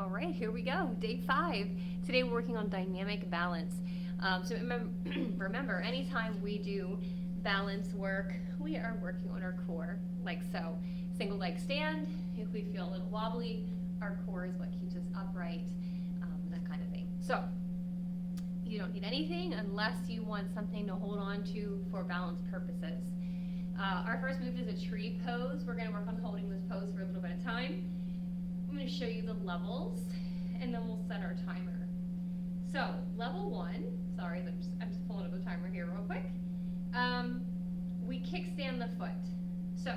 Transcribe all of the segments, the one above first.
All right, here we go. Day 5. Today we're working on dynamic balance. So remember, anytime we do balance work, we are working on our core, like so. Single leg stand, if we feel a little wobbly, our core is what keeps us upright, that kind of thing. So you don't need anything unless you want something to hold on to for balance purposes. Our first move is a tree pose. We're going to work on holding this pose for a little bit of time. I'm going to show you the levels, and then we'll set our timer. So, level 1, sorry, I'm just pulling up the timer here real quick. We kickstand the foot. So,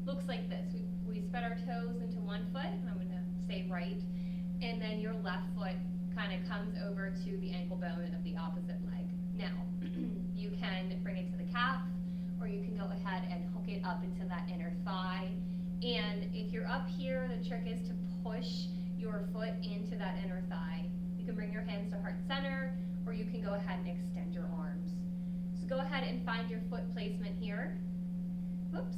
looks like this. We spread our toes into one foot, I'm going to say right, and then your left foot kind of comes over to the ankle bone of the opposite leg. Now, you can bring it to the calf, or you can go ahead and hook it up into that inner thigh. And if you're up here, the trick is to push your foot into that inner thigh. You can bring your hands to heart center, or you can go ahead and extend your arms. So go ahead and find your foot placement here. Whoops,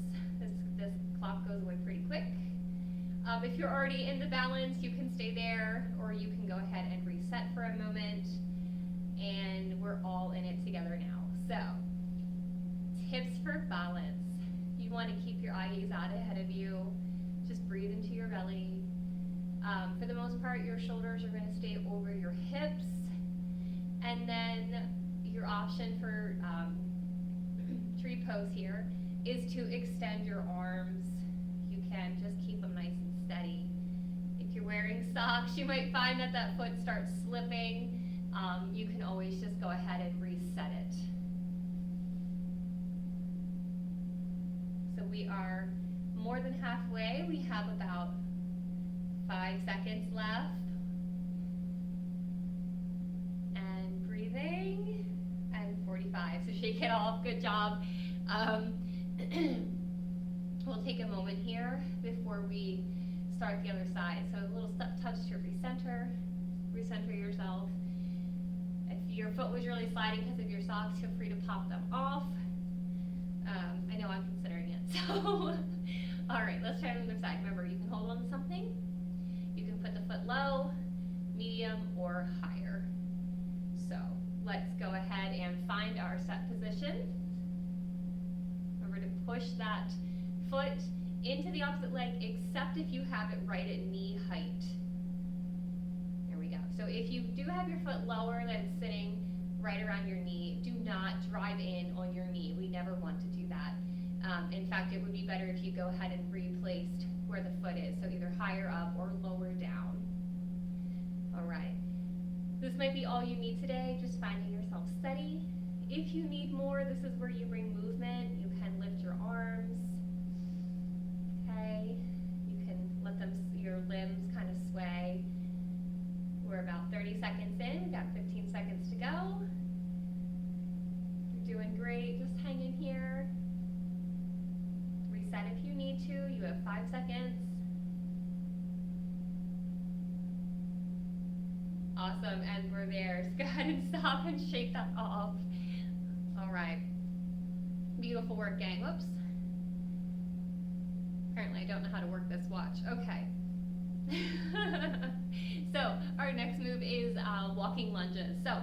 this clock goes away pretty quick. If you're already in the balance, you can stay there, or you can go ahead and reset for a moment. And we're all in it together now. So, tips for balance. You want to keep your eye gaze out ahead of you. Just breathe into your belly. For the most part, your shoulders are going to stay over your hips. And then your option for tree pose here is to extend your arms. You can just keep them nice and steady. If you're wearing socks, you might find that that foot starts slipping. You can always just go ahead and reset it. So we are more than halfway. We have about 5 seconds left. And breathing, and 45. So shake it off, good job. We'll take a moment here before we start the other side. So a little step touch to recenter yourself. If your foot was really sliding because of your socks, feel free to pop them off. I know I'm considering it, so. All right, let's try the other side. Remember, you can hold on to something. You can put the foot low, medium, or higher. So let's go ahead and find our set position. Remember to push that foot into the opposite leg, except if you have it right at knee height. There we go. So if you do have your foot lower than sitting right around your knee, do not drive in on your knee. We never want to do that. In fact, it would be better if you go ahead and replaced where the foot is, so either higher up or lower down. All right. This might be all you need today, just finding yourself steady. If you need more, this is where you bring movement. You can lift your arms. Okay. You can let your limbs kind of sway. We're about 30 seconds in. We've got 15 seconds to go. You're doing great. Just hang in here. Reset if you need to. You have 5 seconds. Awesome, and we're there. So go ahead and stop and shake that off. All right. Beautiful work, gang. Whoops. Apparently I don't know how to work this watch. Okay. So our next move is walking lunges. So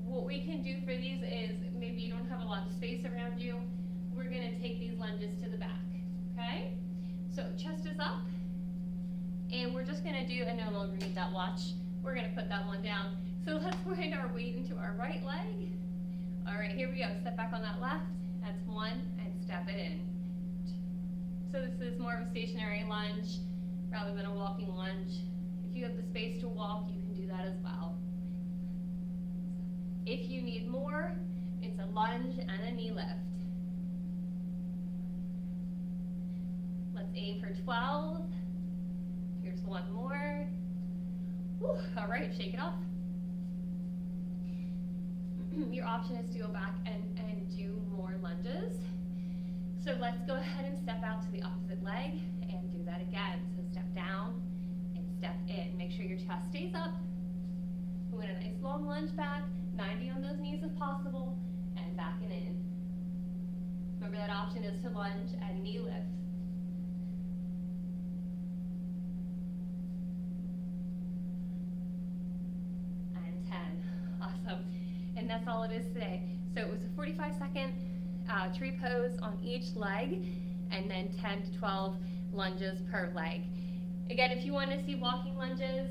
what we can do for these is, maybe you don't have a lot of space around you, we're going to take these lunges to the back. Okay? So chest is up, and we're just going to do, I no longer need that watch, we're going to put that one down. So let's put our weight into our right leg. All right, here we go. Step back on that left. That's 1, and step it in. So this is more of a stationary lunge rather than a walking lunge. If you have the space to walk, you can do that as well. If you need more, it's a lunge and a knee lift. Let's aim for 12. Here's one more. Whew. All right, shake it off. Your option is to go back and do more lunges. So let's go ahead and step out to the opposite leg and do that again. So step down and step in. Make sure your chest stays up. We want a nice long lunge back, 90 on those knees if possible, and back and in. Remember that option is to lunge and knee lift. that's all it is today. So it was a 45-second tree pose on each leg, and then 10 to 12 lunges per leg. Again, if you want to see walking lunges,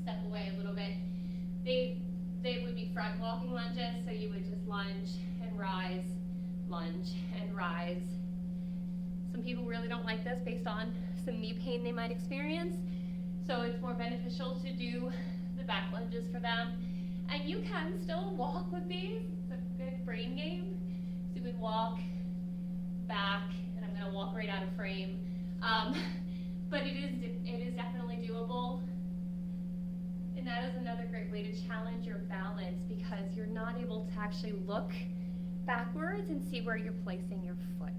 step away a little bit. They would be front walking lunges, so you would just lunge and rise, Some people really don't like this based on some knee pain they might experience, so it's more beneficial to do the back lunges for them. And you can still walk with these. It's a good brain game. So you would walk back, and I'm going to walk right out of frame. But it is definitely doable. And that is another great way to challenge your balance, because you're not able to actually look backwards and see where you're placing your foot.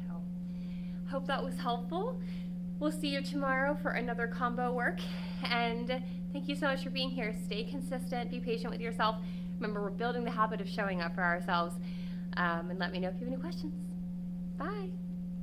So, hope that was helpful. We'll see you tomorrow for another combo work. And thank you so much for being here. Stay consistent, be patient with yourself. Remember, we're building the habit of showing up for ourselves. And let me know if you have any questions. Bye.